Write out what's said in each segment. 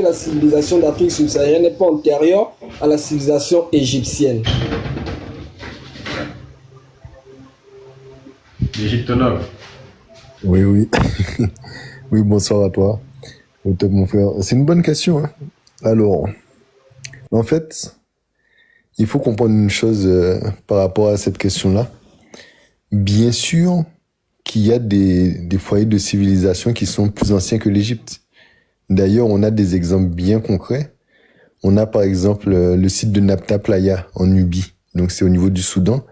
la civilisation d'Afrique subsaharienne n'est pas antérieure à la civilisation égyptienne? L'égyptologue. Oui, oui. Oui, bonsoir à toi. Au top, mon frère. C'est une bonne question, hein. Alors, en fait, il faut comprendre une chose par rapport à cette question-là. Bien sûr qu'il y a des foyers de civilisation qui sont plus anciens que l'Égypte. D'ailleurs, on a des exemples bien concrets. On a par exemple le site de Nabta Playa en Nubie. Donc c'est au niveau du Soudan.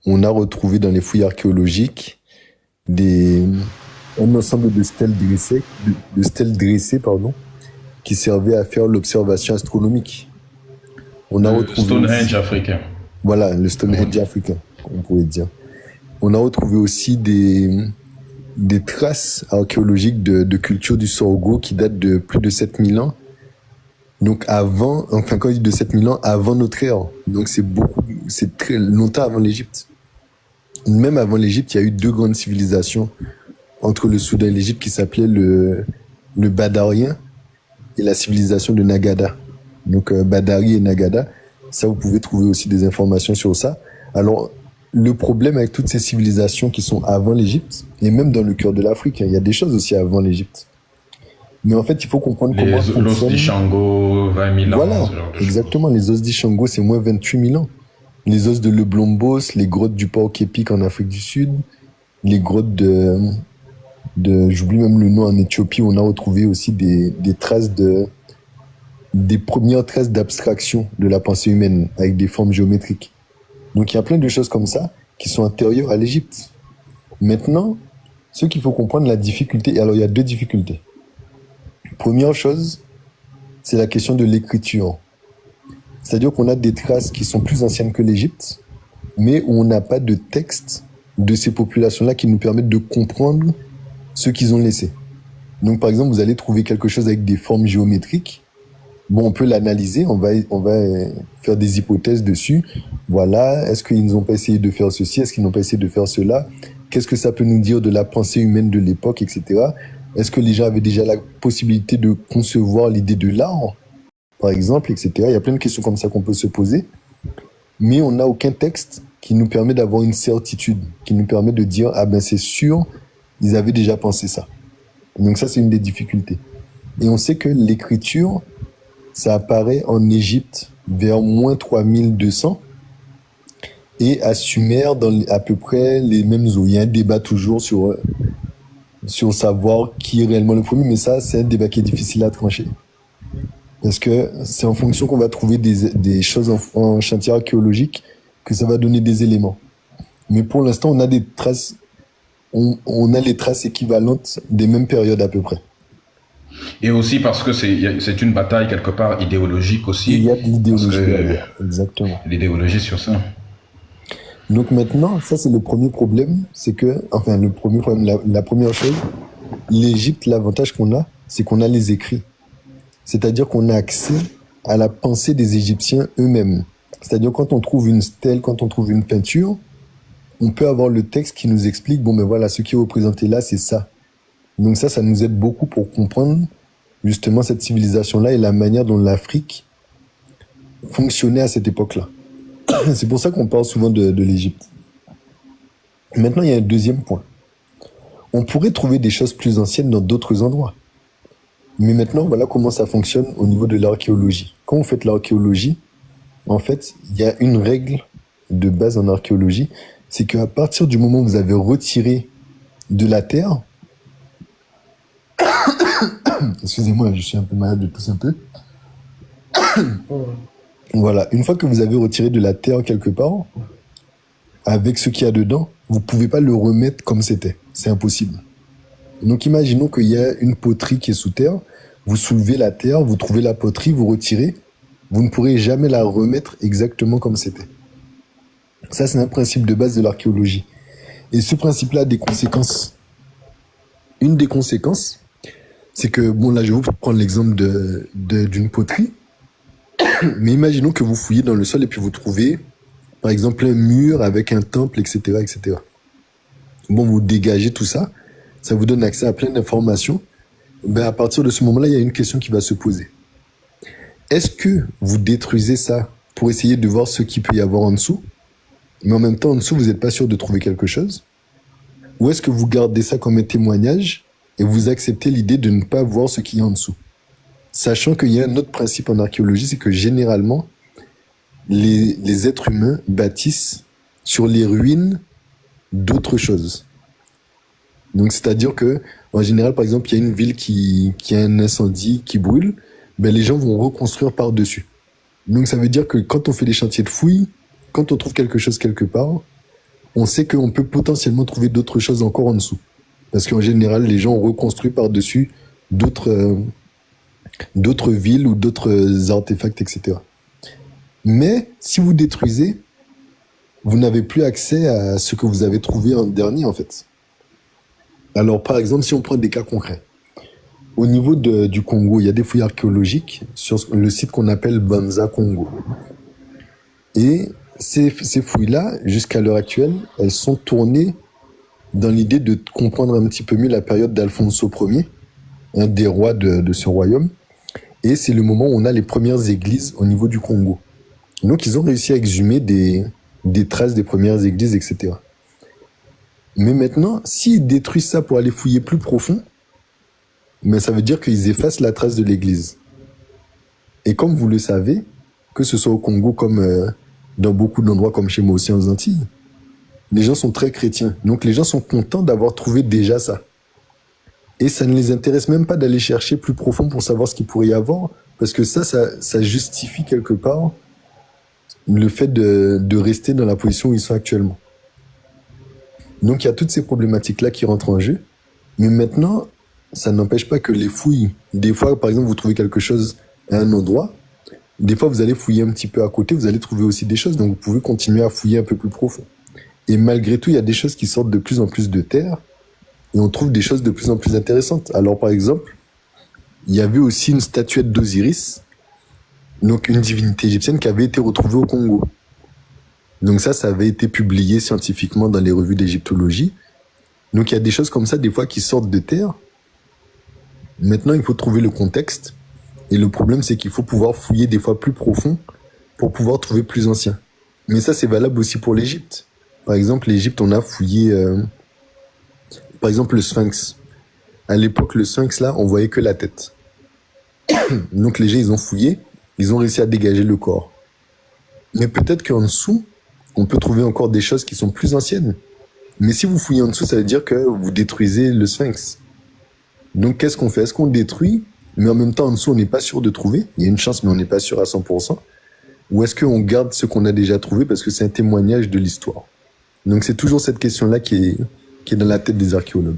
On a retrouvé dans les fouilles archéologiques un ensemble de stèles dressées, pardon, qui servaient à faire l'observation astronomique. On a Le retrouvé Stonehenge africain. Voilà, le Stonehenge africain, on pourrait dire. On a retrouvé aussi des traces archéologiques de culture du sorgho qui datent de plus de 7000 ans. Donc quand je dis de 7000 ans, avant notre ère. Donc c'est très longtemps avant l'Égypte. Même avant l'Égypte, il y a eu deux grandes civilisations entre le Soudan et l'Égypte qui s'appelaient le Badarien et la civilisation de Nagada. Donc Badari et Nagada, ça vous pouvez trouver aussi des informations sur ça. Alors le problème avec toutes ces civilisations qui sont avant l'Égypte, et même dans le cœur de l'Afrique, il y a des choses aussi avant l'Égypte. Mais en fait, il faut comprendre comment fonctionne... L'os d'Ishango, 20 000 ans, Voilà, ce genre de exactement. Les os d'Ishango, c'est moins 28 000 ans. Les os de Leblombos, les grottes du Port-Képic en Afrique du Sud, les grottes j'oublie même le nom, en Éthiopie, on a retrouvé aussi des premières traces d'abstraction de la pensée humaine avec des formes géométriques. Donc il y a plein de choses comme ça qui sont antérieures à l'Égypte. Maintenant, ce qu'il faut comprendre, la difficulté, alors il y a deux difficultés. Première chose, c'est la question de l'écriture. C'est-à-dire qu'on a des traces qui sont plus anciennes que l'Égypte, mais où on n'a pas de texte de ces populations-là qui nous permettent de comprendre ce qu'ils ont laissé. Donc par exemple, vous allez trouver quelque chose avec des formes géométriques. Bon, on peut l'analyser, on va faire des hypothèses dessus. Voilà, est-ce qu'ils n'ont pas essayé de faire ceci, est-ce qu'ils n'ont pas essayé de faire cela? Qu'est-ce que ça peut nous dire de la pensée humaine de l'époque, etc. Est-ce que les gens avaient déjà la possibilité de concevoir l'idée de l'art, par exemple, etc. Il y a plein de questions comme ça qu'on peut se poser. Mais on n'a aucun texte qui nous permet d'avoir une certitude, qui nous permet de dire, ah ben c'est sûr, ils avaient déjà pensé ça. Donc ça, c'est une des difficultés. Et on sait que l'écriture, ça apparaît en Égypte vers moins 3200 et à Sumer dans à peu près les mêmes eaux. Il y a un débat toujours sur savoir qui est réellement le premier, mais ça, c'est un débat qui est difficile à trancher. Parce que c'est en fonction qu'on va trouver des choses en chantier archéologique que ça va donner des éléments. Mais pour l'instant, on a des traces, on a les traces équivalentes des mêmes périodes à peu près. Et aussi parce que c'est une bataille quelque part idéologique aussi. Il y a de l'idéologie derrière, exactement. L'idéologie sur ça. Donc maintenant, ça c'est le premier problème, c'est que, enfin le premier problème, la première chose, l'Égypte, l'avantage qu'on a, c'est qu'on a les écrits. C'est-à-dire qu'on a accès à la pensée des Égyptiens eux-mêmes. C'est-à-dire quand on trouve une stèle, quand on trouve une peinture, on peut avoir le texte qui nous explique, bon ben voilà, ce qui est représenté là, c'est ça. Donc ça nous aide beaucoup pour comprendre justement cette civilisation-là et la manière dont l'Afrique fonctionnait à cette époque-là. C'est pour ça qu'on parle souvent de l'Égypte. Maintenant, il y a un deuxième point. On pourrait trouver des choses plus anciennes dans d'autres endroits. Mais maintenant, voilà comment ça fonctionne au niveau de l'archéologie. Quand vous faites l'archéologie, en fait, il y a une règle de base en archéologie, c'est qu'à partir du moment où vous avez retiré de la terre, excusez-moi, je suis un peu malade de tousser un peu. Voilà, une fois que vous avez retiré de la terre quelque part, avec ce qu'il y a dedans, vous pouvez pas le remettre comme c'était. C'est impossible. Donc imaginons qu'il y a une poterie qui est sous terre, vous soulevez la terre, vous trouvez la poterie, vous retirez, vous ne pourrez jamais la remettre exactement comme c'était. Ça, c'est un principe de base de l'archéologie. Et ce principe-là a des conséquences. Une des conséquences, c'est que, bon là je vais vous prendre l'exemple d'une poterie, mais imaginons que vous fouillez dans le sol et puis vous trouvez, par exemple, un mur avec un temple, etc., etc. Bon, vous dégagez tout ça, ça vous donne accès à plein d'informations. Ben, à partir de ce moment-là, il y a une question qui va se poser. est-ce que vous détruisez ça pour essayer de voir ce qu'il peut y avoir en dessous, mais en même temps, en dessous, vous n'êtes pas sûr de trouver quelque chose? Ou est-ce que vous gardez ça comme un témoignage et vous acceptez l'idée de ne pas voir ce qu'il y a en dessous? Sachant qu'il y a un autre principe en archéologie, c'est que généralement, les êtres humains bâtissent sur les ruines d'autres choses. Donc, c'est-à-dire que, en général, par exemple, il y a une ville qui a un incendie, qui brûle, ben, les gens vont reconstruire par-dessus. Donc, ça veut dire que quand on fait des chantiers de fouilles, quand on trouve quelque chose quelque part, on sait qu'on peut potentiellement trouver d'autres choses encore en dessous. Parce qu'en général, les gens ont reconstruit par-dessus d'autres villes ou d'autres artefacts, etc. Mais si vous détruisez, vous n'avez plus accès à ce que vous avez trouvé en dernier, en fait. Alors, par exemple, si on prend des cas concrets. Au niveau du Congo, il y a des fouilles archéologiques sur le site qu'on appelle Banza Congo. Et ces fouilles-là, jusqu'à l'heure actuelle, elles sont tournées dans l'idée de comprendre un petit peu mieux la période d'Alfonso Ier, un des rois de ce royaume. Et c'est le moment où on a les premières églises au niveau du Congo. Donc, ils ont réussi à exhumer des traces des premières églises, etc. Mais maintenant, s'ils détruisent ça pour aller fouiller plus profond, mais ça veut dire qu'ils effacent la trace de l'église. Et comme vous le savez, que ce soit au Congo comme dans beaucoup d'endroits comme chez moi aussi aux Antilles, les gens sont très chrétiens. Donc les gens sont contents d'avoir trouvé déjà ça. Et ça ne les intéresse même pas d'aller chercher plus profond pour savoir ce qu'il pourrait y avoir, parce que ça justifie quelque part le fait de rester dans la position où ils sont actuellement. Donc il y a toutes ces problématiques-là qui rentrent en jeu. Mais maintenant, ça n'empêche pas que les fouilles, des fois, par exemple, vous trouvez quelque chose à un endroit, des fois, vous allez fouiller un petit peu à côté, vous allez trouver aussi des choses, donc vous pouvez continuer à fouiller un peu plus profond. Et malgré tout, il y a des choses qui sortent de plus en plus de terre, et on trouve des choses de plus en plus intéressantes. Alors, par exemple, il y avait aussi une statuette d'Osiris, donc une divinité égyptienne qui avait été retrouvée au Congo. Donc ça avait été publié scientifiquement dans les revues d'égyptologie. Donc il y a des choses comme ça, des fois, qui sortent de terre. Maintenant, il faut trouver le contexte. Et le problème, c'est qu'il faut pouvoir fouiller des fois plus profond pour pouvoir trouver plus ancien. Mais ça, c'est valable aussi pour l'Égypte. Par exemple, l'Égypte, on a fouillé, par exemple, le Sphinx. À l'époque, le Sphinx, là, on voyait que la tête. Donc les gens, ils ont fouillé, ils ont réussi à dégager le corps. Mais peut-être qu'en dessous, on peut trouver encore des choses qui sont plus anciennes. Mais si vous fouillez en dessous, ça veut dire que vous détruisez le Sphinx. Donc, qu'est-ce qu'on fait? Est-ce qu'on détruit, mais en même temps, en dessous, on n'est pas sûr de trouver? Il y a une chance, mais on n'est pas sûr à 100%. Ou est-ce qu'on garde ce qu'on a déjà trouvé parce que c'est un témoignage de l'histoire? Donc, c'est toujours cette question-là qui est dans la tête des archéologues.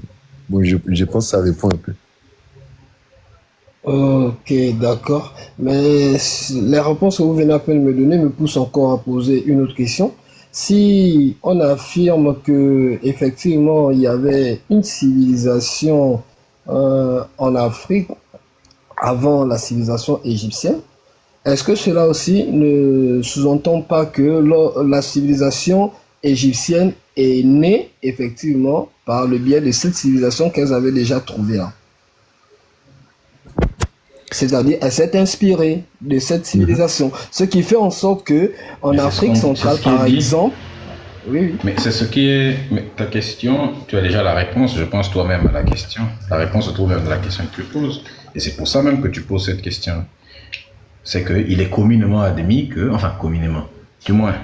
Bon, je pense que ça répond un peu. Ok, d'accord. Mais les réponses que vous venez à peine me donner me poussent encore à poser une autre question. Si on affirme que effectivement il y avait une civilisation en Afrique avant la civilisation égyptienne, est-ce que cela aussi ne sous-entend pas que la civilisation égyptienne est née effectivement par le biais de cette civilisation qu'elles avaient déjà trouvée là? C'est-à-dire, elle s'est inspirée de cette civilisation. Ce qui fait en sorte que, en Afrique centrale, par exemple, oui. Mais c'est ce qui est. Mais ta question, tu as déjà la réponse, je pense toi-même à la question. La réponse se trouve même dans la question que tu poses. Et c'est pour ça même que tu poses cette question. C'est qu'il est communément admis que, enfin communément, du moins,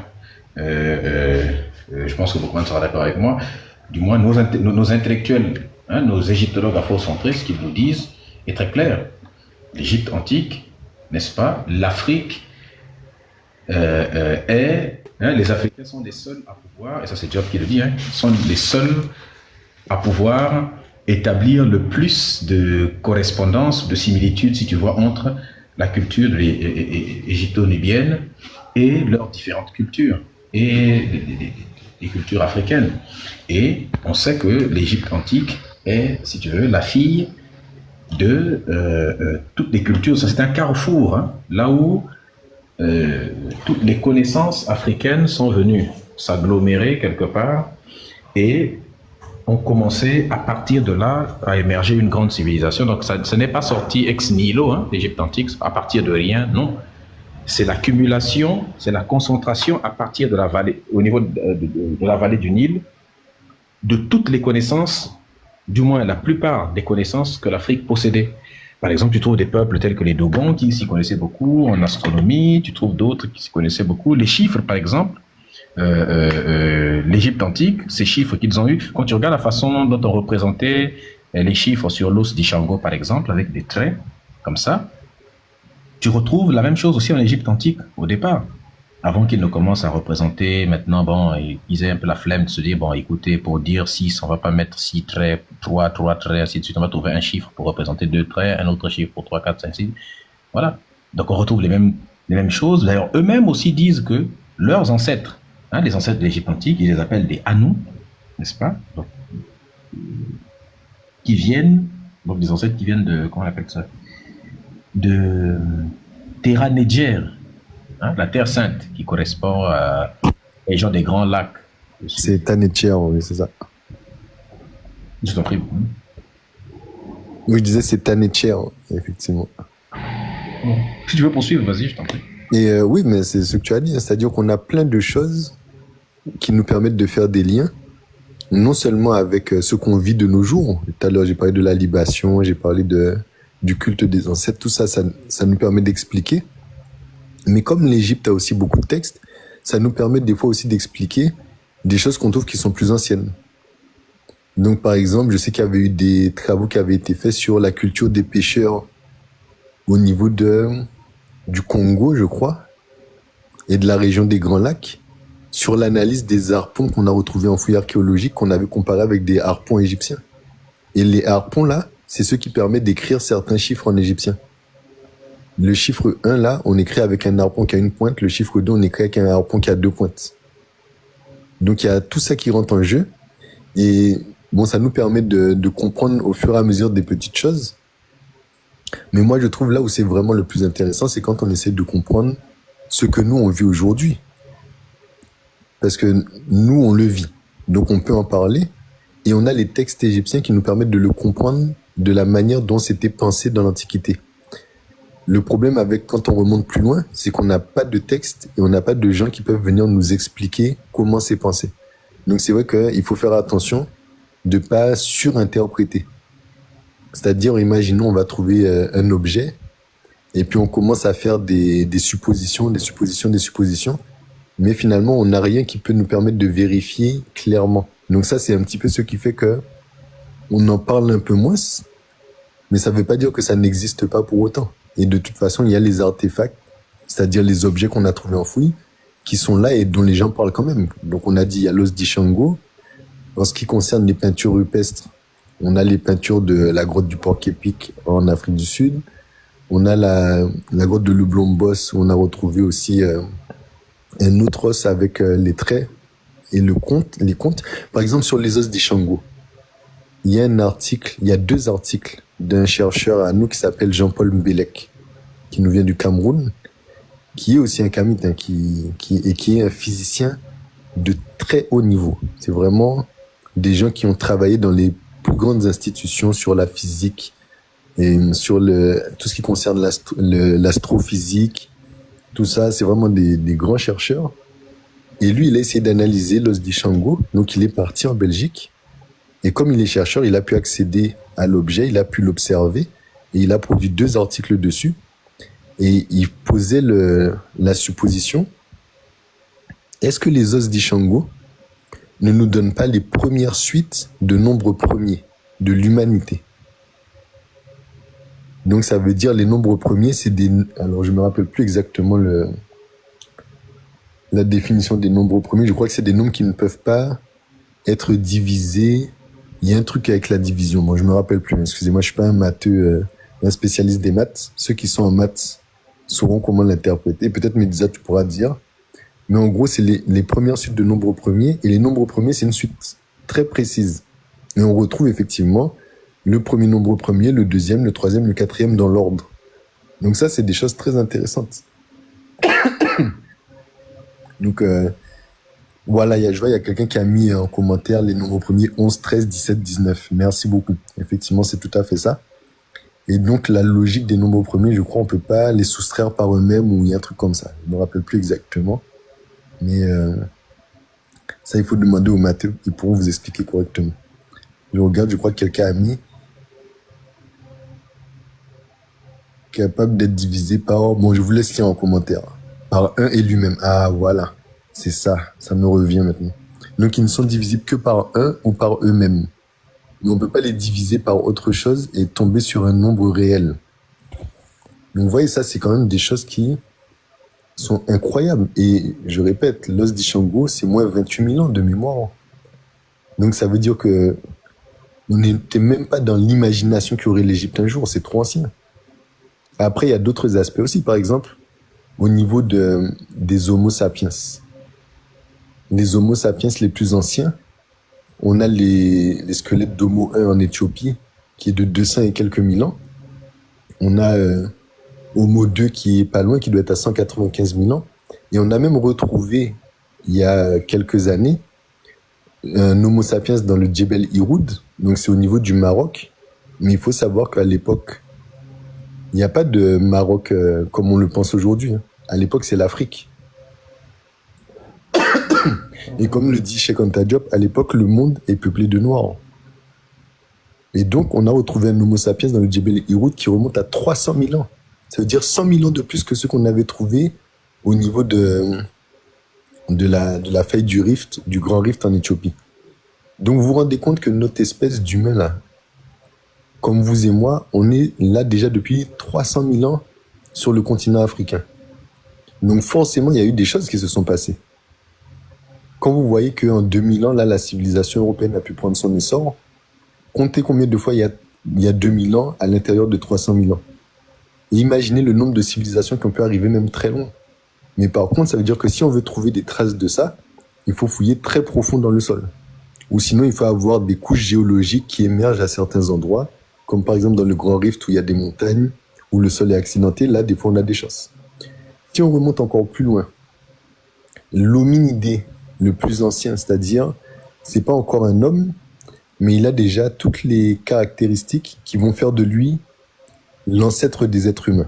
je pense que beaucoup de seront d'accord avec moi, du moins nos intellectuels, nos égyptologues afrocentristes, qui vous disent, est très clair. L'Égypte antique, n'est-ce pas? L'Afrique est... les Africains sont les seuls à pouvoir, et ça c'est Job qui le dit, sont les seuls à pouvoir établir le plus de correspondance, de similitude, si tu vois, entre la culture égypto-nubienne et leurs différentes cultures, et les cultures africaines. Et on sait que l'Égypte antique est, si tu veux, la fille de toutes les cultures. Ça, c'est un carrefour, là où toutes les connaissances africaines sont venues s'agglomérer quelque part et ont commencé à partir de là à émerger une grande civilisation. Donc ça n'est pas sorti ex nihilo, hein, l'Égypte antique, à partir de rien, non. C'est l'accumulation, c'est la concentration à partir de la vallée, au niveau de la vallée du Nil, de toutes les connaissances, du moins la plupart des connaissances que l'Afrique possédait. Par exemple, tu trouves des peuples tels que les Dogons qui s'y connaissaient beaucoup en astronomie, tu trouves d'autres qui s'y connaissaient beaucoup. Les chiffres, par exemple, l'Égypte antique, ces chiffres qu'ils ont eus, quand tu regardes la façon dont on représentait les chiffres sur l'os d'Ishango, par exemple, avec des traits comme ça, tu retrouves la même chose aussi en Égypte antique au départ. Avant qu'ils ne commencent à représenter, maintenant, bon, ils aient un peu la flemme de se dire, bon, écoutez, pour dire 6, on va pas mettre 6 traits, 3 traits, ainsi de suite. On va trouver un chiffre pour représenter 2 traits, un autre chiffre pour 3, 4, 5, 6. Voilà. Donc, on retrouve les mêmes choses. D'ailleurs, eux-mêmes aussi disent que leurs ancêtres, hein, les ancêtres de l'Égypte antique, ils les appellent des Anu, n'est-ce pas? Donc, qui viennent, donc des ancêtres qui viennent de, comment on appelle ça? De Terra Nedjer, hein, la Terre Sainte, qui correspond à la région des Grands Lacs. C'est Tanetcher, oui, c'est ça. Je t'en prie. Oui, je disais c'est Tanetcher, effectivement. Si tu veux poursuivre, vas-y, je t'en prie. Et oui, mais c'est ce que tu as dit, c'est-à-dire qu'on a plein de choses qui nous permettent de faire des liens, non seulement avec ce qu'on vit de nos jours. Tout à l'heure, j'ai parlé de la libation, j'ai parlé du culte des ancêtres, tout ça, ça nous permet d'expliquer. Mais comme l'Égypte a aussi beaucoup de textes, ça nous permet des fois aussi d'expliquer des choses qu'on trouve qui sont plus anciennes. Donc, par exemple, je sais qu'il y avait eu des travaux qui avaient été faits sur la culture des pêcheurs au niveau du Congo, je crois, et de la région des Grands Lacs, sur l'analyse des harpons qu'on a retrouvés en fouilles archéologiques, qu'on avait comparé avec des harpons égyptiens. Et les harpons, là, c'est ceux qui permettent d'écrire certains chiffres en égyptien. Le chiffre 1, là, on écrit avec un harpon qui a une pointe. Le chiffre 2, on écrit avec un harpon qui a 2 pointes. Donc, il y a tout ça qui rentre en jeu. Et bon, ça nous permet de comprendre au fur et à mesure des petites choses. Mais moi, je trouve là où c'est vraiment le plus intéressant, c'est quand on essaie de comprendre ce que nous, on vit aujourd'hui. Parce que nous, on le vit. Donc, on peut en parler. Et on a les textes égyptiens qui nous permettent de le comprendre de la manière dont c'était pensé dans l'Antiquité. Le problème avec quand on remonte plus loin, c'est qu'on n'a pas de texte et on n'a pas de gens qui peuvent venir nous expliquer comment c'est pensé. Donc c'est vrai qu'il faut faire attention de pas surinterpréter. C'est-à-dire, imaginons, on va trouver un objet et puis on commence à faire des suppositions, mais finalement, on n'a rien qui peut nous permettre de vérifier clairement. Donc ça, c'est un petit peu ce qui fait que on en parle un peu moins, mais ça veut pas dire que ça n'existe pas pour autant. Et de toute façon, il y a les artefacts, c'est-à-dire les objets qu'on a trouvés en fouille, qui sont là et dont les gens parlent quand même. Donc on a dit, il y a l'os d'Ishango. En ce qui concerne les peintures rupestres, on a les peintures de la grotte du Porc-Épic en Afrique du Sud. On a la grotte de Leblombos, où on a retrouvé aussi un autre os avec les traits et les contes. Par exemple, sur les os d'Ishango, il y a 2 articles d'un chercheur à nous qui s'appelle Jean-Paul Mbelek, qui nous vient du Cameroun, qui est aussi un kamite, hein, qui est un physicien de très haut niveau. C'est vraiment des gens qui ont travaillé dans les plus grandes institutions sur la physique et sur tout ce qui concerne l'astrophysique. Tout ça, c'est vraiment des grands chercheurs. Et lui, il a essayé d'analyser l'os d'Ishango. Donc, il est parti en Belgique. Et comme il est chercheur, il a pu accéder à l'objet, il a pu l'observer. Et il a produit 2 articles dessus. Et il posait la supposition. Est-ce que les os d'Ishango ne nous donnent pas les premières suites de nombres premiers de l'humanité? Donc, ça veut dire les nombres premiers, c'est des... Alors, je me rappelle plus exactement la définition des nombres premiers. Je crois que c'est des nombres qui ne peuvent pas être divisés. Il y a un truc avec la division. Moi, je me rappelle plus. Excusez-moi, je suis pas un matheux, un spécialiste des maths. Ceux qui sont en maths sauront comment l'interpréter. Peut-être, Médisa, tu pourras dire. Mais en gros, c'est les premières suites de nombres premiers. Et les nombres premiers, c'est une suite très précise. Et on retrouve effectivement le premier nombre premier, le deuxième, le troisième, le quatrième dans l'ordre. Donc ça, c'est des choses très intéressantes. Donc, Voilà, je vois, il y a quelqu'un qui a mis en commentaire les nombres premiers 11, 13, 17, 19. Merci beaucoup. Effectivement, c'est tout à fait ça. Et donc, la logique des nombres premiers, je crois, on peut pas les soustraire par eux-mêmes ou il y a un truc comme ça. Je me rappelle plus exactement. Mais ça, il faut demander aux matheux. Ils pourront vous expliquer correctement. Je regarde, je crois que quelqu'un a mis capable d'être divisé par... Bon, je vous laisse lire en commentaire. Par un et lui-même. Ah, voilà. C'est ça. Ça me revient maintenant. Donc, ils ne sont divisibles que par un ou par eux-mêmes. Mais on peut pas les diviser par autre chose et tomber sur un nombre réel. Donc, vous voyez, ça, c'est quand même des choses qui sont incroyables. Et je répète, l'os d'Ishango, c'est moins 28 000 ans de mémoire. Donc, ça veut dire que on n'était même pas dans l'imagination qu'aurait l'Égypte un jour. C'est trop ancien. Après, il y a d'autres aspects aussi. Par exemple, au niveau des Homo sapiens. Les Homo sapiens les plus anciens, on a les squelettes d'Homo 1 en Éthiopie, qui est de 200 et quelques mille ans. On a Homo 2 qui est pas loin, qui doit être à 195 000 ans. Et on a même retrouvé, il y a quelques années, un Homo sapiens dans le Djebel Iroud. Donc c'est au niveau du Maroc. Mais il faut savoir qu'à l'époque, il n'y a pas de Maroc comme on le pense aujourd'hui. À l'époque, c'est l'Afrique. Et comme le dit Cheikh Anta Diop, à l'époque, le monde est peuplé de Noirs. Et donc, on a retrouvé un Homo sapiens dans le Djebel Iroud qui remonte à 300 000 ans. Ça veut dire 100 000 ans de plus que ceux qu'on avait trouvés au niveau de la faille du rift, du grand rift en Éthiopie. Donc, vous vous rendez compte que notre espèce d'humain, là, comme vous et moi, on est là déjà depuis 300 000 ans sur le continent africain. Donc, forcément, il y a eu des choses qui se sont passées. Quand vous voyez qu'en 2000 ans, là, la civilisation européenne a pu prendre son essor, comptez combien de fois il y a 2000 ans à l'intérieur de 300 000 ans. Et imaginez le nombre de civilisations qui ont pu arriver même très loin. Mais par contre, ça veut dire que si on veut trouver des traces de ça, il faut fouiller très profond dans le sol. Ou sinon, il faut avoir des couches géologiques qui émergent à certains endroits, comme par exemple dans le Grand Rift où il y a des montagnes, où le sol est accidenté, là, des fois, on a des chances. Si on remonte encore plus loin, l'hominidé le plus ancien, c'est-à-dire, c'est pas encore un homme, mais il a déjà toutes les caractéristiques qui vont faire de lui l'ancêtre des êtres humains.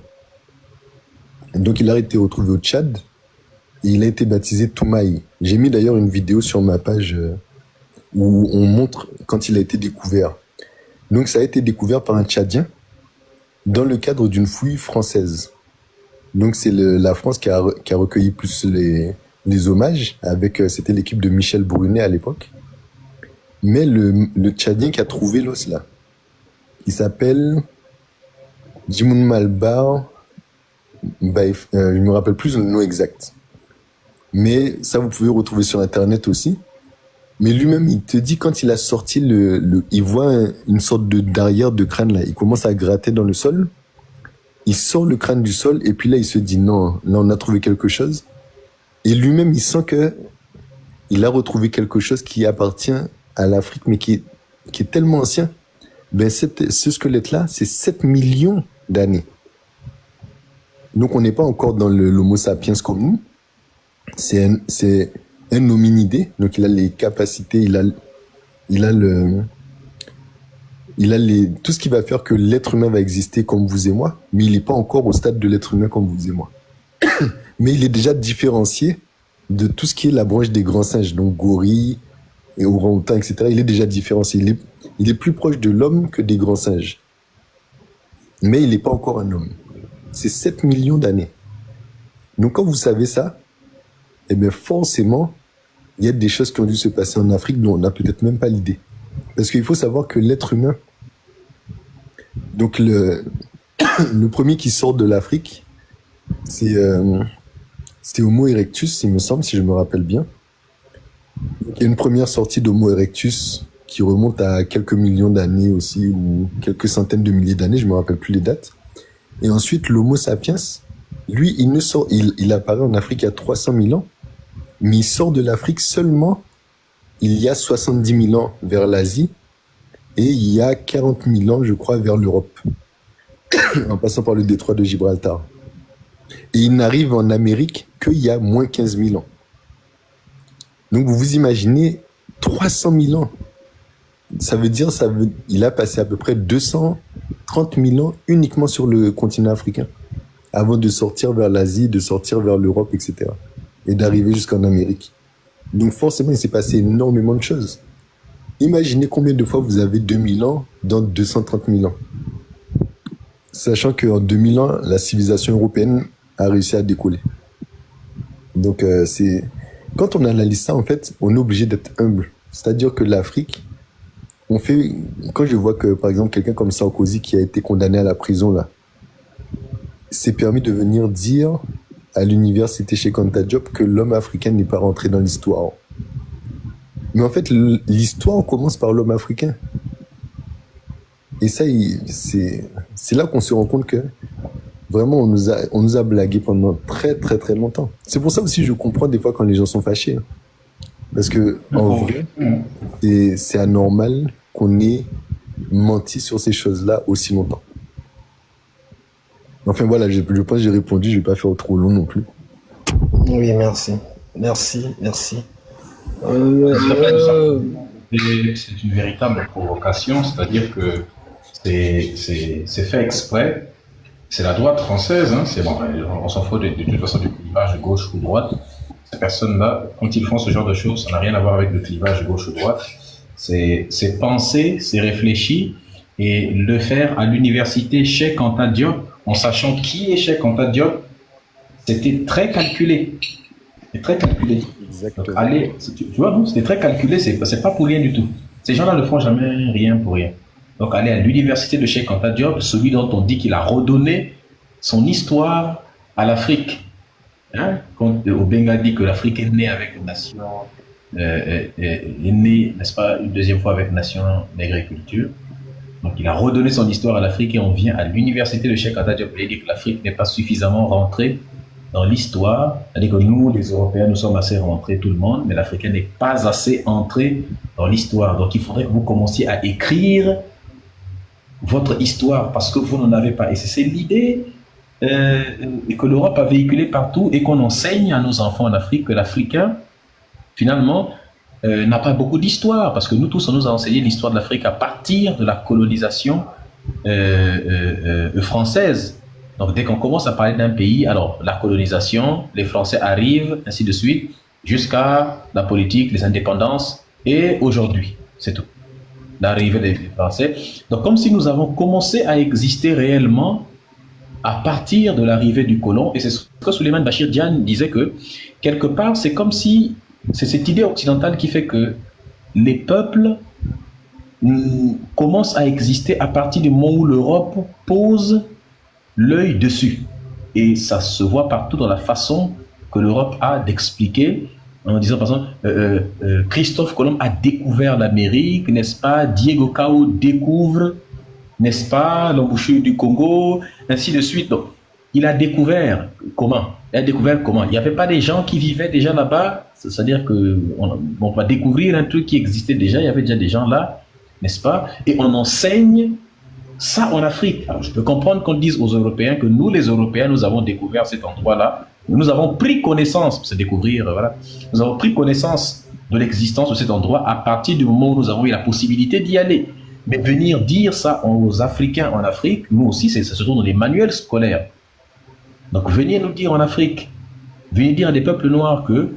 Donc, il a été retrouvé au Tchad et il a été baptisé Toumaï. J'ai mis d'ailleurs une vidéo sur ma page où on montre quand il a été découvert. Donc, ça a été découvert par un Tchadien dans le cadre d'une fouille française. Donc, c'est la France qui a recueilli plus les hommages avec, c'était l'équipe de Michel Brunet à l'époque. Mais le Tchadien qui a trouvé l'os là, il s'appelle Jimoun Malbar, je me rappelle plus le nom exact. Mais ça, vous pouvez retrouver sur Internet aussi. Mais lui-même, il te dit quand il a sorti il voit une sorte d'arrière de crâne là. Il commence à gratter dans le sol. Il sort le crâne du sol et puis là, il se dit non, là, on a trouvé quelque chose. Et lui-même, il sent que il a retrouvé quelque chose qui appartient à l'Afrique, mais qui est tellement ancien. Ben, ce squelette-là, c'est 7 millions d'années. Donc, on n'est pas encore dans l'Homo sapiens comme nous. C'est un hominidé. Donc, il a les capacités, il a tout ce qui va faire que l'être humain va exister comme vous et moi, mais il n'est pas encore au stade de l'être humain comme vous et moi. Mais il est déjà différencié de tout ce qui est la branche des grands singes, donc gorille et orang-outan, etc. Il est déjà différencié. Il est plus proche de l'homme que des grands singes. Mais il n'est pas encore un homme. C'est 7 millions d'années. Donc quand vous savez ça, eh bien forcément, il y a des choses qui ont dû se passer en Afrique dont on n'a peut-être même pas l'idée. Parce qu'il faut savoir que l'être humain, donc le premier qui sort de l'Afrique, c'était Homo erectus, il me semble, si je me rappelle bien. Donc, il y a une première sortie d'Homo erectus qui remonte à quelques millions d'années aussi, ou quelques centaines de milliers d'années, je me rappelle plus les dates. Et ensuite, l'Homo sapiens, lui, il apparaît en Afrique il y a 300 000 ans, mais il sort de l'Afrique seulement il y a 70 000 ans vers l'Asie, et il y a 40 000 ans, je crois, vers l'Europe, en passant par le détroit de Gibraltar. Et il n'arrive en Amérique qu'il y a moins 15 000 ans. Donc, vous vous imaginez 300 000 ans. Ça veut dire, il a passé à peu près 230 000 ans uniquement sur le continent africain, avant de sortir vers l'Asie, de sortir vers l'Europe, etc. Et d'arriver jusqu'en Amérique. Donc forcément, il s'est passé énormément de choses. Imaginez combien de fois vous avez 2000 ans dans 230 000 ans. Sachant qu'en 2000 ans, la civilisation européenne a réussi à décoller. Donc quand on analyse ça, en fait, on est obligé d'être humble. C'est-à-dire que l'Afrique, quand je vois que, par exemple, quelqu'un comme Sarkozy qui a été condamné à la prison, là, s'est permis de venir dire à l'université chez Anta Diop que l'homme africain n'est pas rentré dans l'histoire. Mais en fait, l'histoire commence par l'homme africain. Et ça, c'est là qu'on se rend compte que vraiment, on nous a blagué pendant très, très, très longtemps. C'est pour ça aussi que je comprends des fois quand les gens sont fâchés. Parce que, en vrai, c'est anormal qu'on ait menti sur ces choses-là aussi longtemps. Enfin voilà, je pense que j'ai répondu, je vais pas faire trop long non plus. Oui, merci. Merci. C'est une véritable provocation, c'est-à-dire que c'est fait exprès. C'est la droite française, hein, c'est bon, on s'en fout de toute façon du clivage gauche ou droite. Ces personnes-là, quand ils font ce genre de choses, ça n'a rien à voir avec le clivage gauche ou droite. C'est pensé, c'est réfléchi, et le faire à l'université Cheikh Anta Diop, en sachant qui est Cheikh Anta Diop, c'était très calculé. C'est très calculé. Exactement. Donc, allez, tu vois, non, c'était très calculé, c'est pas pour rien du tout. Ces gens-là ne font jamais rien pour rien. Donc, aller à l'université de Cheikh Anta Diop, celui dont on dit qu'il a redonné son histoire à l'Afrique. Hein? Quand Obenga dit que l'Afrique est née avec une nation, est née, n'est-ce pas, une deuxième fois avec une nation d'agriculture. Donc, il a redonné son histoire à l'Afrique et on vient à l'université de Cheikh Anta Diop et dit que l'Afrique n'est pas suffisamment rentrée dans l'histoire. C'est-à-dire que nous, les Européens, nous sommes assez rentrés, tout le monde, mais l'Africain n'est pas assez entré dans l'histoire. Donc, il faudrait que vous commenciez à écrire votre histoire parce que vous n'en avez pas. Et c'est l'idée que l'Europe a véhiculée partout et qu'on enseigne à nos enfants en Afrique que l'Africain, finalement, n'a pas beaucoup d'histoire parce que nous tous, on nous a enseigné l'histoire de l'Afrique à partir de la colonisation française. Donc, dès qu'on commence à parler d'un pays, alors la colonisation, les Français arrivent, ainsi de suite, jusqu'à la politique, les indépendances et aujourd'hui, c'est tout. L'arrivée des Français. Donc, comme si nous avons commencé à exister réellement à partir de l'arrivée du colon. Et c'est ce que Souleymane Bachir Diagne disait que, quelque part, c'est comme si c'est cette idée occidentale qui fait que les peuples commencent à exister à partir du moment où l'Europe pose l'œil dessus. Et ça se voit partout dans la façon que l'Europe a d'expliquer en disant par exemple Christophe Colomb a découvert l'Amérique, n'est-ce pas? Diego Cao découvre, n'est-ce pas, l'embouchure du Congo, ainsi de suite. Donc, il a découvert comment? Il a découvert comment? Il n'y avait pas des gens qui vivaient déjà là-bas, c'est-à-dire qu'on va découvrir un truc qui existait déjà, il y avait déjà des gens là, n'est-ce pas? Et on enseigne ça en Afrique. Alors, je peux comprendre qu'on dise aux Européens que nous, les Européens, nous avons découvert cet endroit-là. Nous avons pris connaissance, c'est découvrir, voilà. Nous avons pris connaissance de l'existence de cet endroit à partir du moment où nous avons eu la possibilité d'y aller. Mais venir dire ça aux Africains en Afrique, nous aussi, ça se trouve dans les manuels scolaires. Donc, venir nous dire en Afrique, venir dire à des peuples noirs que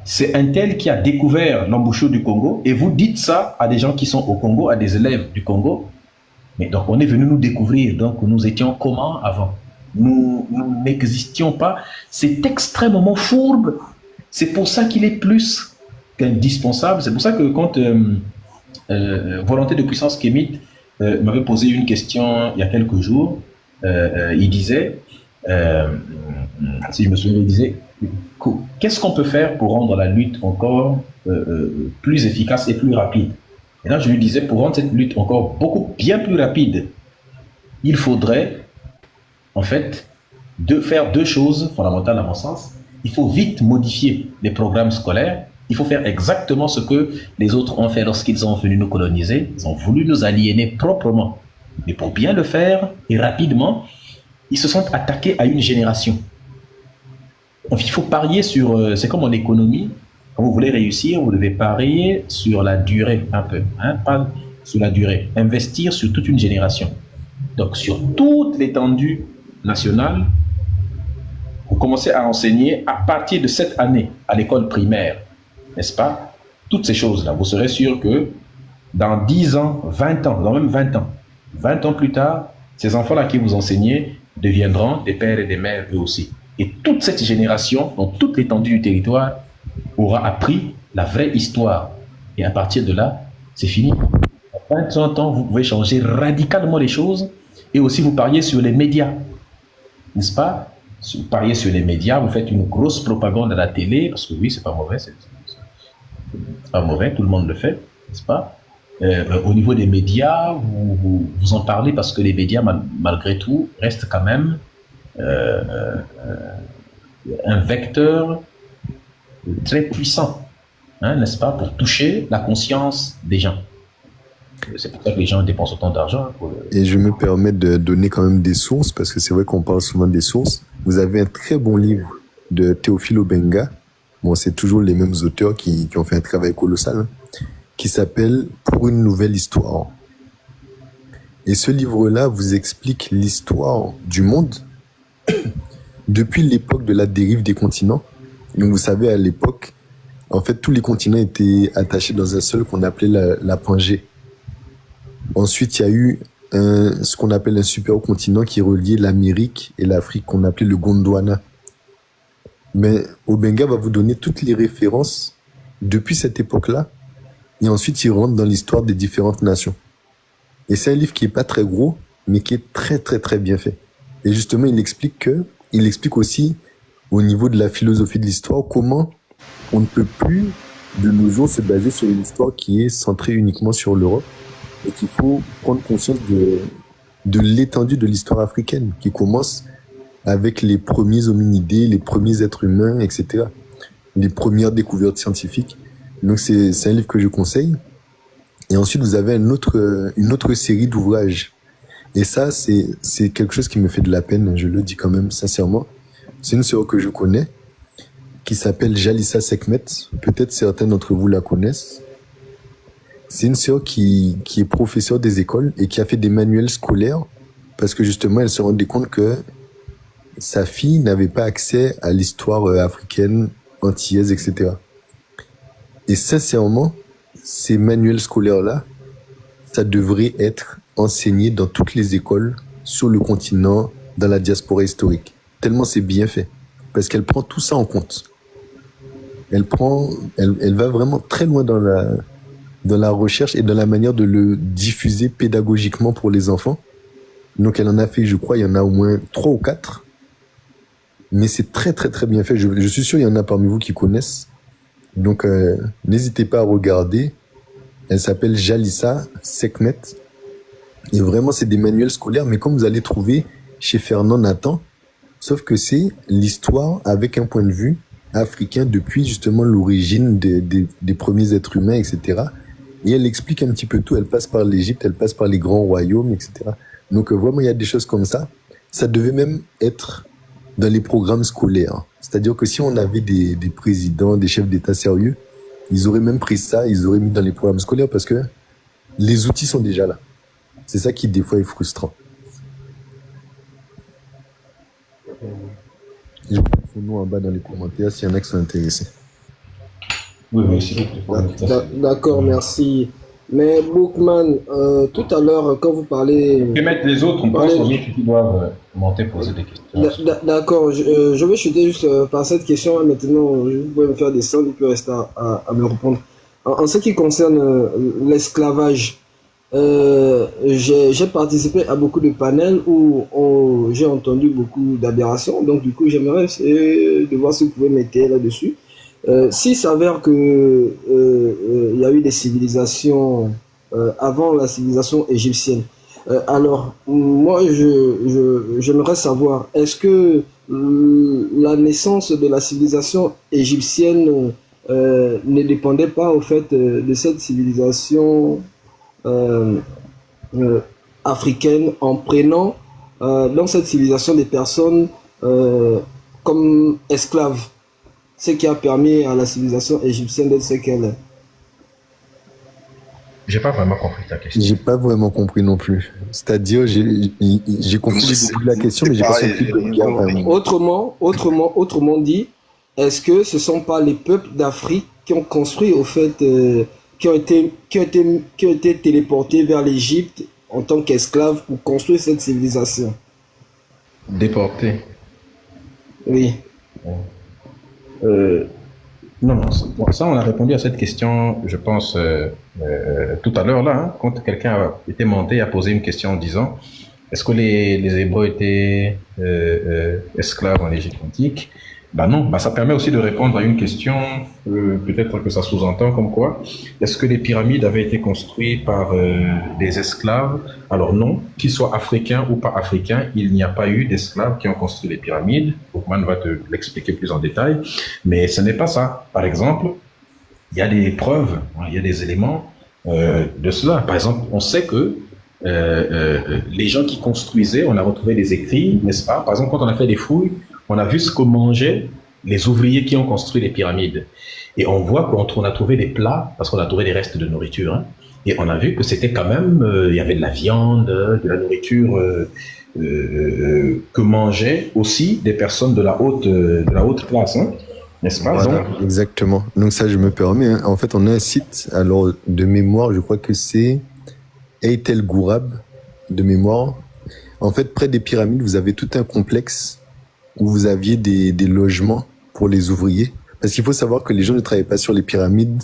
c'est un tel qui a découvert l'embouchure du Congo, et vous dites ça à des gens qui sont au Congo, à des élèves du Congo. Mais donc, on est venu nous découvrir. Donc, nous étions comment avant? Nous n'existions pas. C'est extrêmement fourbe. C'est pour ça qu'il est plus qu'indispensable. C'est pour ça que quand Volonté de puissance Kémite m'avait posé une question il y a quelques jours, il disait, si je me souviens, il disait, qu'est-ce qu'on peut faire pour rendre la lutte encore plus efficace et plus rapide? Et là, je lui disais, pour rendre cette lutte encore bien plus rapide, il faudrait, en fait, faire deux choses fondamentales à mon sens. Il faut vite modifier les programmes scolaires. Il faut faire exactement ce que les autres ont fait lorsqu'ils sont venus nous coloniser. Ils ont voulu nous aliéner proprement. Mais pour bien le faire, et rapidement, ils se sont attaqués à une génération. Donc, il faut parier sur... c'est comme en économie. Quand vous voulez réussir, vous devez parier sur la durée un peu, hein, pas sur la durée, investir sur toute une génération. Donc sur toute l'étendue nationale, vous commencez à enseigner à partir de cette année à l'école primaire, n'est-ce pas? Toutes ces choses-là, vous serez sûr que dans 10 ans, 20 ans, dans même 20 ans plus tard, ces enfants-là qui vous enseignez deviendront des pères et des mères eux aussi. Et toute cette génération, dans toute l'étendue du territoire, aura appris la vraie histoire. Et à partir de là, c'est fini. À 20, 30 ans, vous pouvez changer radicalement les choses et aussi vous pariez sur les médias, n'est-ce pas? Vous pariez sur les médias, vous faites une grosse propagande à la télé, parce que oui, c'est pas mauvais, c'est pas mauvais, tout le monde le fait, n'est-ce pas? Au niveau des médias, vous en parlez parce que les médias, malgré tout, restent quand même un vecteur très puissant, hein, n'est-ce pas, pour toucher la conscience des gens. C'est pour ça que les gens dépensent autant d'argent. Et je me permets de donner quand même des sources, parce que c'est vrai qu'on parle souvent des sources. Vous avez un très bon livre de Théophile Obenga. Bon, c'est toujours les mêmes auteurs qui ont fait un travail colossal, hein, qui s'appelle Pour une nouvelle histoire. Et ce livre-là vous explique l'histoire du monde depuis l'époque de la dérive des continents. Donc vous savez, à l'époque, en fait, tous les continents étaient attachés dans un seul qu'on appelait la Pangée. Ensuite, il y a eu ce qu'on appelle un supercontinent qui reliait l'Amérique et l'Afrique, qu'on appelait le Gondwana. Mais Obenga va vous donner toutes les références depuis cette époque-là, et ensuite il rentre dans l'histoire des différentes nations. Et c'est un livre qui est pas très gros, mais qui est très très très bien fait. Et justement, il explique aussi au niveau de la philosophie de l'histoire comment on ne peut plus de nos jours se baser sur une histoire qui est centrée uniquement sur l'Europe, et qu'il faut prendre conscience de l'étendue de l'histoire africaine, qui commence avec les premiers hominidés, les premiers êtres humains, etc. Les premières découvertes scientifiques. Donc c'est un livre que je conseille. Et ensuite, vous avez une autre série d'ouvrages. Et ça, c'est quelque chose qui me fait de la peine, je le dis quand même sincèrement. C'est une sœur que je connais, qui s'appelle Jalissa Sekhmet. Peut-être certains d'entre vous la connaissent. C'est une sœur qui est professeure des écoles et qui a fait des manuels scolaires parce que justement, elle se rendait compte que sa fille n'avait pas accès à l'histoire africaine, antillaise, etc. Et sincèrement, ces manuels scolaires-là, ça devrait être enseigné dans toutes les écoles, sur le continent, dans la diaspora historique. Tellement c'est bien fait. Parce qu'elle prend tout ça en compte. Elle va vraiment très loin dans la recherche et dans la manière de le diffuser pédagogiquement pour les enfants. Donc elle en a fait, je crois, il y en a au moins 3 ou 4. Mais c'est très très très bien fait. Je suis sûr il y en a parmi vous qui connaissent. Donc n'hésitez pas à regarder. Elle s'appelle Jalissa Sekhmet. Et vraiment c'est des manuels scolaires, mais comme vous allez trouver chez Fernand Nathan, sauf que c'est l'histoire avec un point de vue africain depuis justement l'origine des premiers êtres humains, etc. Et elle explique un petit peu tout. Elle passe par l'Égypte, elle passe par les grands royaumes, etc. Donc vraiment, il y a des choses comme ça. Ça devait même être dans les programmes scolaires. C'est-à-dire que si on avait des présidents, des chefs d'État sérieux, ils auraient même pris ça, ils auraient mis dans les programmes scolaires parce que les outils sont déjà là. C'est ça qui, des fois, est frustrant. Je vous nous en bas dans les commentaires s'il y en a qui sont intéressés. Oui, c'est D'accord, merci. Mais Bookman, tout à l'heure, quand vous parlez... Je vais mettre les autres, on pense aux autres qui doivent monter poser des questions. D'accord, je vais chuter juste par cette question. Maintenant, vous pouvez me faire des sons, il peut rester à me répondre. En ce qui concerne l'esclavage, j'ai participé à beaucoup de panels où j'ai entendu beaucoup d'aberrations. Donc, du coup, j'aimerais essayer de voir si vous pouvez m'aider là-dessus. S'il s'avère que il y a eu des civilisations avant la civilisation égyptienne, alors moi j'aimerais savoir, est-ce que la naissance de la civilisation égyptienne ne dépendait pas au fait de cette civilisation africaine en prenant dans cette civilisation des personnes comme esclaves? ce qui a permis à la civilisation égyptienne d'être ce qu'elle est. J'ai pas vraiment compris ta question. J'ai pas vraiment compris non plus. C'est-à-dire, j'ai compris le début de la question, mais j'ai pas compris le gars vraiment. Autrement dit, est-ce que ce sont pas les peuples d'Afrique qui ont construit, au fait, qui ont été téléportés vers l'Égypte en tant qu'esclaves pour construire cette civilisation? Déporté. Oui. Non, non, bon, ça, on a répondu à cette question, je pense, tout à l'heure, là, hein, quand quelqu'un a été monté à poser une question en disant est-ce que les Hébreux étaient esclaves en Égypte antique? Ben non, ben ça permet aussi de répondre à une question, peut-être que ça sous-entend comme quoi, est-ce que les pyramides avaient été construites par des esclaves? Alors non, qu'ils soient africains ou pas africains, il n'y a pas eu d'esclaves qui ont construit les pyramides. Boukman va te l'expliquer plus en détail, mais ce n'est pas ça. Par exemple, il y a des preuves, il y a des éléments de cela. Par exemple, on sait que les gens qui construisaient, on a retrouvé des écrits, n'est-ce pas? Par exemple, quand on a fait des fouilles, on a vu ce que mangeaient les ouvriers qui ont construit les pyramides. Et on voit qu'on a trouvé des plats, parce qu'on a trouvé des restes de nourriture, hein, et on a vu que c'était quand même, il y avait de la viande, de la nourriture que mangeaient aussi des personnes de la haute classe, hein, n'est-ce pas? Voilà, Donc, exactement. Donc ça, je me permets, hein. En fait, on a un site, alors de mémoire, je crois que c'est Eit El Gourab, de mémoire. En fait, près des pyramides, vous avez tout un complexe où vous aviez des logements pour les ouvriers. Parce qu'il faut savoir que les gens ne travaillaient pas sur les pyramides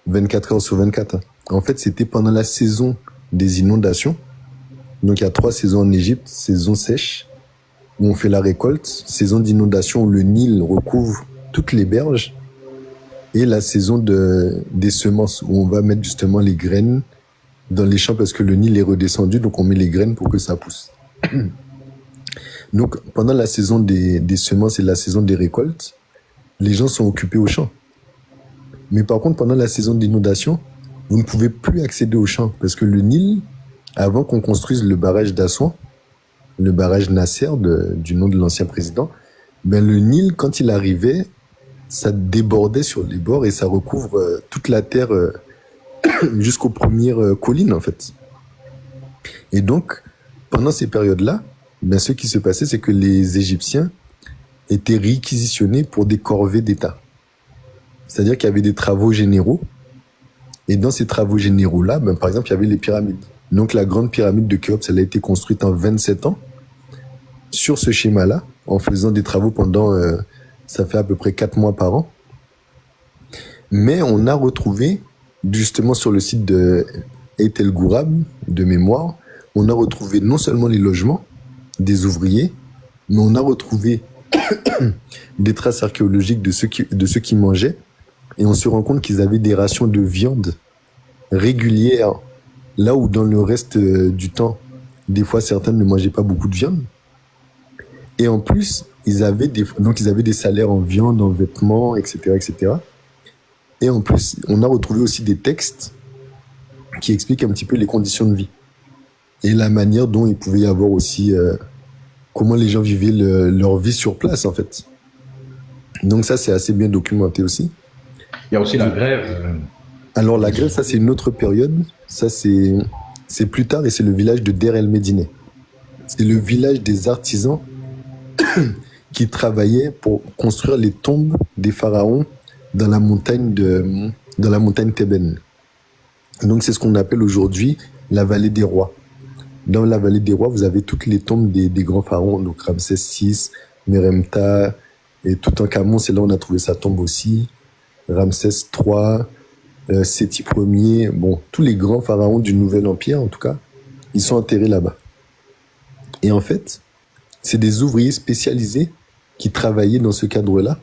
24 heures sur 24. En fait, c'était pendant la saison des inondations. Donc, il y a 3 saisons en Égypte. Saison sèche, où on fait la récolte. Saison d'inondation, où le Nil recouvre toutes les berges. Et la saison des semences, où on va mettre justement les graines dans les champs parce que le Nil est redescendu. Donc, on met les graines pour que ça pousse. Donc, pendant la saison des semences et la saison des récoltes, les gens sont occupés au champ. Mais par contre, pendant la saison d'inondation, vous ne pouvez plus accéder au champ parce que le Nil, avant qu'on construise le barrage d'Assouan, le barrage Nasser du nom de l'ancien président, ben le Nil, quand il arrivait, ça débordait sur les bords et ça recouvre toute la terre jusqu'aux premières collines, en fait. Et donc, pendant ces périodes-là, ben, ce qui se passait, c'est que les Égyptiens étaient réquisitionnés pour des corvées d'État. C'est-à-dire qu'il y avait des travaux généraux. Et dans ces travaux généraux-là, ben, par exemple, il y avait les pyramides. Donc, la grande pyramide de Khéops, elle a été construite en 27 ans. Sur ce schéma-là, en faisant des travaux pendant, ça fait à peu près 4 mois par an. Mais on a retrouvé, justement sur le site de Eit El Gourab, de mémoire, on a retrouvé non seulement les logements des ouvriers, mais on a retrouvé des traces archéologiques de ceux qui mangeaient, et on se rend compte qu'ils avaient des rations de viande régulières, là où dans le reste du temps, des fois certains ne mangeaient pas beaucoup de viande. Et en plus, ils avaient des salaires en viande, en vêtements, etc., etc. Et en plus, on a retrouvé aussi des textes qui expliquent un petit peu les conditions de vie et la manière dont il pouvait y avoir aussi comment les gens vivaient leur vie sur place, en fait. Donc ça, c'est assez bien documenté aussi. il y a aussi la grève. Alors la Grèce, ça c'est une autre période. Ça c'est plus tard et c'est le village de Der El Médine. C'est le village des artisans qui travaillaient pour construire les tombes des pharaons dans la montagne Thébène. Donc c'est ce qu'on appelle aujourd'hui la vallée des rois. Dans la vallée des rois, vous avez toutes les tombes des grands pharaons, donc Ramsès VI, Meremta et Toutankhamon, c'est là où on a trouvé sa tombe aussi. Ramsès III, Séti Ier, bon, tous les grands pharaons du Nouvel Empire, en tout cas, ils sont enterrés là-bas. Et en fait, c'est des ouvriers spécialisés qui travaillaient dans ce cadre-là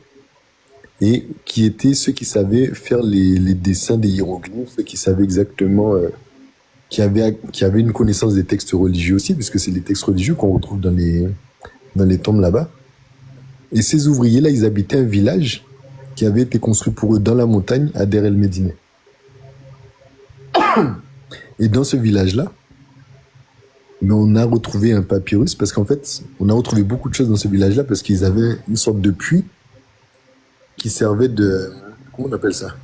et qui étaient ceux qui savaient faire les dessins des hiéroglyphes, ceux qui savaient exactement, qui avaient une connaissance des textes religieux aussi, puisque c'est les textes religieux qu'on retrouve dans les tombes là-bas. Et ces ouvriers-là, ils habitaient un village qui avait été construit pour eux dans la montagne à Der El Médine. Et dans ce village-là, mais on a retrouvé un papyrus parce qu'en fait, on a retrouvé beaucoup de choses dans ce village-là parce qu'ils avaient une sorte de puits qui servait de... Comment on appelle ça?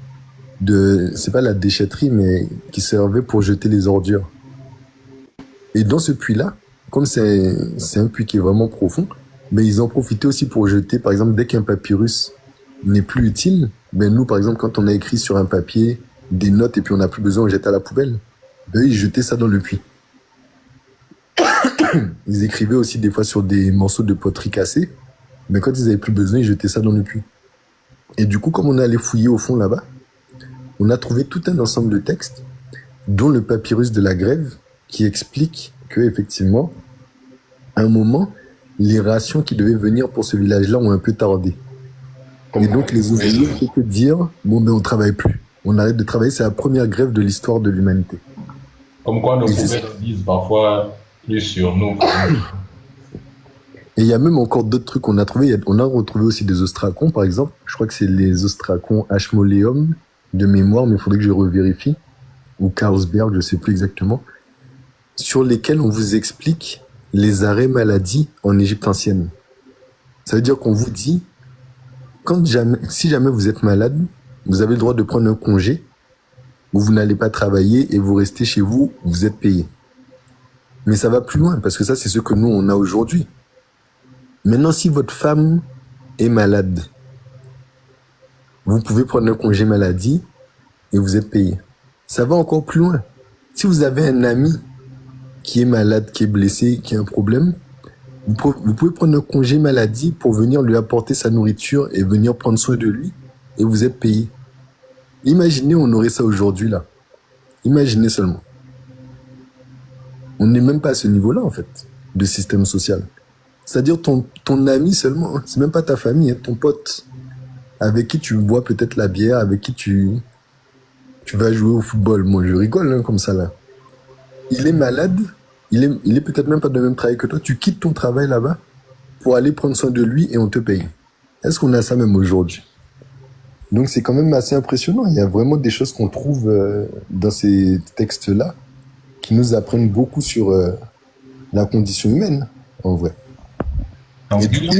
C'est pas la déchetterie, mais qui servait pour jeter les ordures. Et dans ce puits-là, comme c'est un puits qui est vraiment profond, mais ils en profitaient aussi pour jeter, par exemple, dès qu'un papyrus n'est plus utile, ben nous, par exemple, quand on a écrit sur un papier des notes et puis on n'a plus besoin, on jette à la poubelle, ben ils jetaient ça dans le puits. Ils écrivaient aussi des fois sur des morceaux de poterie cassés, mais quand ils avaient plus besoin, ils jetaient ça dans le puits. Et du coup, comme on est allé fouiller au fond là-bas, on a trouvé tout un ensemble de textes, dont le papyrus de la Grève, qui explique que effectivement, à un moment, les rations qui devaient venir pour ce village-là ont un peu tardé. Et donc les ouvriers ont fait que dire, bon ben on travaille plus, on arrête de travailler, c'est la première grève de l'histoire de l'humanité. Comme quoi nos poubelles disent parfois plus sur nous. Et il y a même encore d'autres trucs qu'on a trouvé. On a retrouvé aussi des ostracons, par exemple. Je crois que c'est les ostracons Ashmoleum de mémoire, mais il faudrait que je revérifie. Ou Carlsberg, je sais plus exactement. Sur lesquels on vous explique les arrêts maladie en Égypte ancienne. Ça veut dire qu'on vous dit, si jamais vous êtes malade, vous avez le droit de prendre un congé où vous n'allez pas travailler et vous restez chez vous, vous êtes payé. Mais ça va plus loin, parce que ça, c'est ce que nous, on a aujourd'hui. Maintenant, si votre femme est malade, vous pouvez prendre un congé maladie et vous êtes payé. Ça va encore plus loin. Si vous avez un ami qui est malade, qui est blessé, qui a un problème, vous pouvez prendre un congé maladie pour venir lui apporter sa nourriture et venir prendre soin de lui et vous êtes payé. Imaginez, on aurait ça aujourd'hui là. Imaginez seulement. On n'est même pas à ce niveau-là en fait, de système social. C'est-à-dire ton ami seulement, c'est même pas ta famille, hein, ton pote, avec qui tu bois peut-être la bière, avec qui tu vas jouer au football. Moi, je rigole hein, comme ça là. Il est malade, il est peut-être même pas de même travail que toi. Tu quittes ton travail là-bas pour aller prendre soin de lui et on te paye. Est-ce qu'on a ça même aujourd'hui? Donc c'est quand même assez impressionnant. Il y a vraiment des choses qu'on trouve dans ces textes-là qui nous apprennent beaucoup sur la condition humaine, en vrai. Et du coup,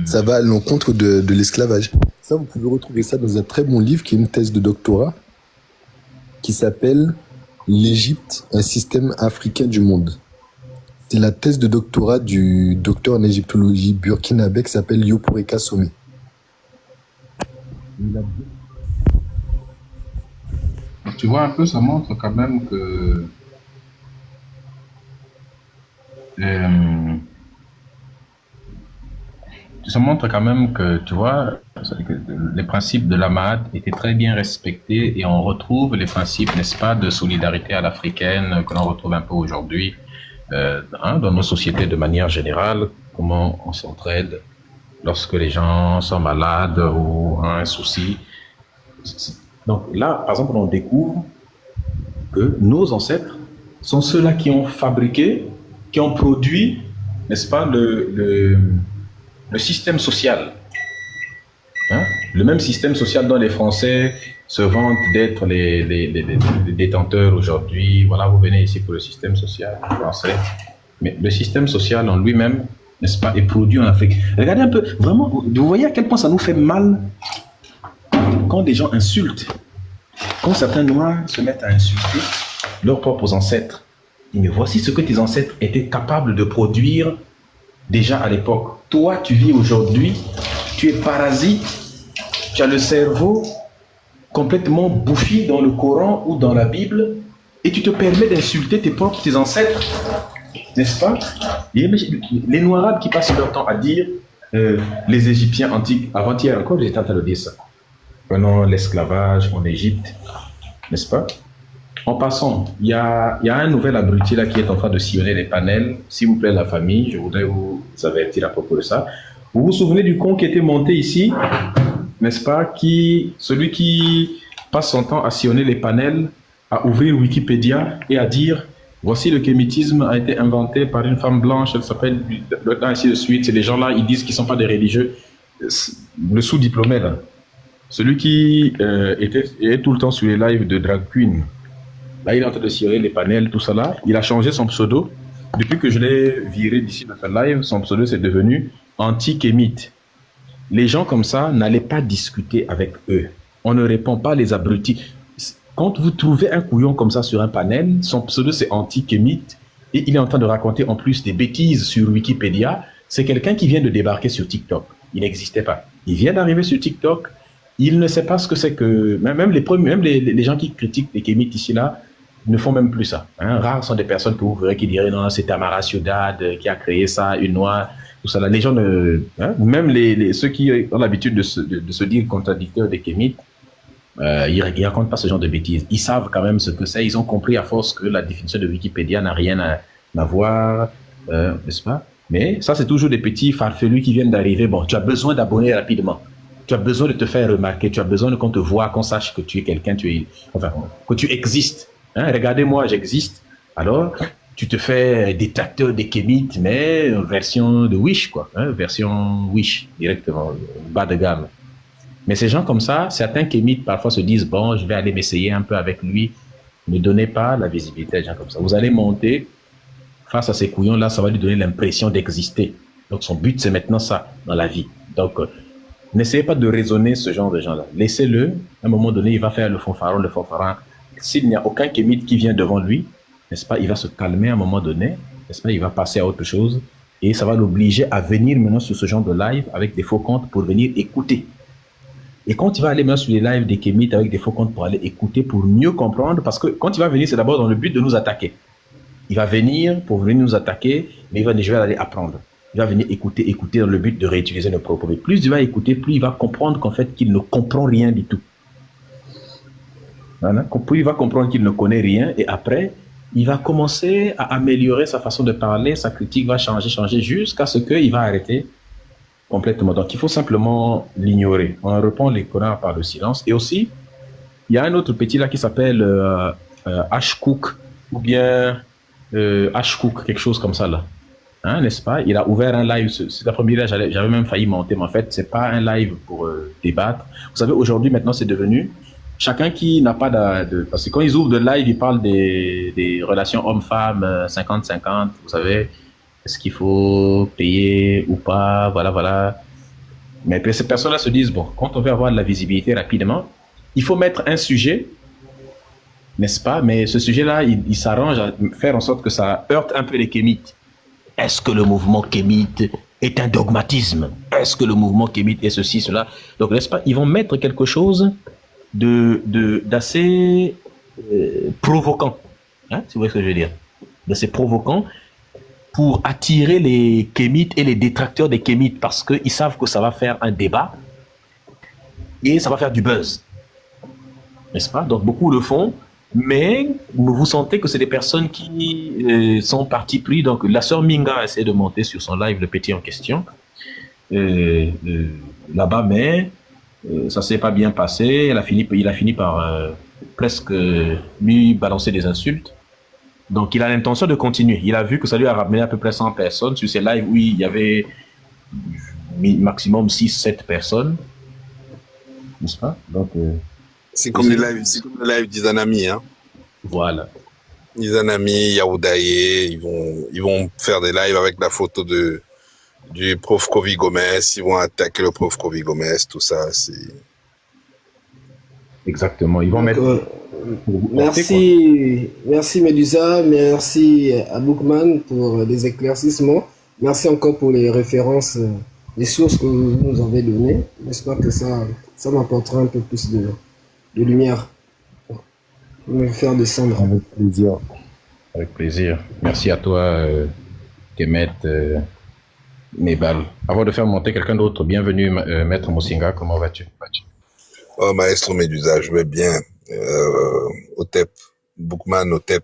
ça va à l'encontre de l'esclavage. Ça, vous pouvez retrouver ça dans un très bon livre qui est une thèse de doctorat qui s'appelle L'Égypte, un système africain du monde. C'est la thèse de doctorat du docteur en égyptologie burkinabé qui s'appelle Yoporeka Somé. Tu vois un peu, ça montre quand même que ça montre quand même que, tu vois, que les principes de la Mahat étaient très bien respectés et on retrouve les principes, n'est-ce pas, de solidarité à l'africaine que l'on retrouve un peu aujourd'hui dans nos sociétés de manière générale, comment on s'entraide lorsque les gens sont malades ou ont un souci. Donc là, par exemple, on découvre que nos ancêtres sont ceux-là qui ont fabriqué, qui ont produit, n'est-ce pas, le système social. Hein? Le même système social dont les Français se vantent d'être les détenteurs aujourd'hui. Voilà, vous venez ici pour le système social français. Mais le système social en lui-même, n'est-ce pas, est produit en Afrique. Regardez un peu, vraiment, vous voyez à quel point ça nous fait mal quand des gens insultent, quand certains Noirs se mettent à insulter leurs propres ancêtres. Mais voici ce que tes ancêtres étaient capables de produire déjà à l'époque. Toi, tu vis aujourd'hui, tu es parasite, tu as le cerveau complètement bouffi dans le Coran ou dans la Bible et tu te permets d'insulter tes ancêtres, n'est-ce pas? Les Noirs qui passent leur temps à dire les Égyptiens antiques, avant-hier encore, j'étais en train de dire ça. Prenons l'esclavage en Égypte, n'est-ce pas? En passant, il y a un nouvel abruti là qui est en train de sillonner les panels. S'il vous plaît, la famille, je voudrais vous avertir à propos de ça. Vous vous souvenez du con qui était monté ici, n'est-ce pas? Celui qui passe son temps à sillonner les panels, à ouvrir Wikipédia et à dire voici le kémitisme a été inventé par une femme blanche, elle s'appelle, ainsi de suite. C'est les gens là, ils disent qu'ils ne sont pas des religieux. Le sous-diplômé là, celui qui est tout le temps sur les lives de Drag Queen. Là, il est en train de sillonner les panels, tout ça là. Il a changé son pseudo. Depuis que je l'ai viré d'ici de ce live, son pseudo c'est devenu Anti-Kémite. les gens comme ça, n'allez pas discuter avec eux. On ne répond pas les abrutis. Quand vous trouvez un couillon comme ça sur un panel, son pseudo c'est Anti-Kémite, et il est en train de raconter en plus des bêtises sur Wikipédia, c'est quelqu'un qui vient de débarquer sur TikTok. Il n'existait pas. Il vient d'arriver sur TikTok, il ne sait pas ce que c'est que... Même les gens qui critiquent les Kémites ici, là, ne font même plus ça. Hein. Rares sont des personnes que vous verrez qui diraient non, c'est Tamara Ciudad qui a créé ça, une noix, tout ça. Là, les gens ne... Hein, même ceux qui ont l'habitude de se dire contradicteurs des Kémites, ils ne racontent pas ce genre de bêtises. Ils savent quand même ce que c'est. Ils ont compris à force que la définition de Wikipédia n'a rien à voir, n'est-ce pas? Mais ça, c'est toujours des petits farfelus qui viennent d'arriver. Bon, tu as besoin d'abonner rapidement. Tu as besoin de te faire remarquer. Tu as besoin qu'on te voit, qu'on sache que tu es quelqu'un, enfin, que tu existes. Hein? Regardez-moi, j'existe. Alors, tu te fais détracteur des Kémites, mais version de Wish, quoi. Hein? Version Wish, directement, bas de gamme. Mais ces gens comme ça, certains Kémites parfois se disent, bon, je vais aller m'essayer un peu avec lui. Ne donnez pas la visibilité à des gens comme ça. Vous allez monter face à ces couillons-là, ça va lui donner l'impression d'exister. Donc son but, c'est maintenant ça, dans la vie. Donc, n'essayez pas de raisonner ce genre de gens-là. Laissez-le, à un moment donné, il va faire le fanfaron. S'il n'y a aucun Kémite qui vient devant lui, n'est-ce pas, il va se calmer à un moment donné, n'est-ce pas, il va passer à autre chose, et ça va l'obliger à venir maintenant sur ce genre de live avec des faux comptes pour venir écouter. Et quand il va aller maintenant sur les lives des Kémites avec des faux comptes pour aller écouter, pour mieux comprendre, parce que quand il va venir, c'est d'abord dans le but de nous attaquer. Il va venir pour venir nous attaquer, mais il va dire, je vais aller apprendre. Il va venir écouter dans le but de réutiliser nos propos. Mais plus il va écouter, plus il va comprendre qu'en fait, qu'il ne comprend rien du tout. Voilà. Plus il va comprendre qu'il ne connaît rien, et après, il va commencer à améliorer sa façon de parler, sa critique va changer, jusqu'à ce qu'il va arrêter complètement. Donc, il faut simplement l'ignorer. On répond les connards par le silence. Et aussi, il y a un autre petit là qui s'appelle Ashcook, ou bien Ashcook, quelque chose comme ça là. Hein, n'est-ce pas? Il a ouvert un live. C'est la première, j'avais même failli monter, mais en fait, c'est pas un live pour débattre. Vous savez, aujourd'hui, maintenant, c'est devenu chacun qui n'a pas parce que quand ils ouvrent de live, ils parlent des relations hommes-femmes 50-50, vous savez. Est-ce qu'il faut payer ou pas? Voilà. Mais ces personnes-là se disent, bon, quand on veut avoir de la visibilité rapidement, il faut mettre un sujet, n'est-ce pas? Mais ce sujet-là, il s'arrange à faire en sorte que ça heurte un peu les Kémites. Est-ce que le mouvement Kémite est un dogmatisme? Est-ce que le mouvement Kémite est ceci, cela? Donc, n'est-ce pas? Ils vont mettre quelque chose d'assez provoquant. Hein, si vous voyez ce que je veux dire? D'assez provoquant, pour attirer les Kémites et les détracteurs des Kémites, parce qu'ils savent que ça va faire un débat et ça va faire du buzz. N'est-ce pas? Donc beaucoup le font, mais vous sentez que c'est des personnes qui sont partis pris. Donc la sœur Minga a essayé de monter sur son live, le petit en question, là-bas, mais ça s'est pas bien passé. Il a fini par presque lui balancer des insultes. Donc, il a l'intention de continuer. Il a vu que ça lui a ramené à peu près 100 personnes sur ces lives où il y avait maximum 6-7 personnes. N'est-ce pas? Donc, c'est comme le live d'Izanami, hein. Voilà. Izanami, Yaoudaye, ils vont faire des lives avec la photo du prof Kovi Gomez. Ils vont attaquer le prof Kovi Gomez, tout ça, c'est... Exactement. Ils vont mettre... Merci Medusa, merci à Bookman pour les éclaircissements. Merci encore pour les références, les sources que vous nous avez données. J'espère que ça m'apportera un peu plus de lumière pour me faire descendre. Avec plaisir. Avec plaisir. Merci à toi, Kemet Nebal. Avant de faire monter quelqu'un d'autre, bienvenue, Maître Mosinga, comment vas-tu? Oh, Maestro Medusa, je vais bien. Otep, Bookman, Otep.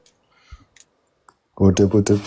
Otep.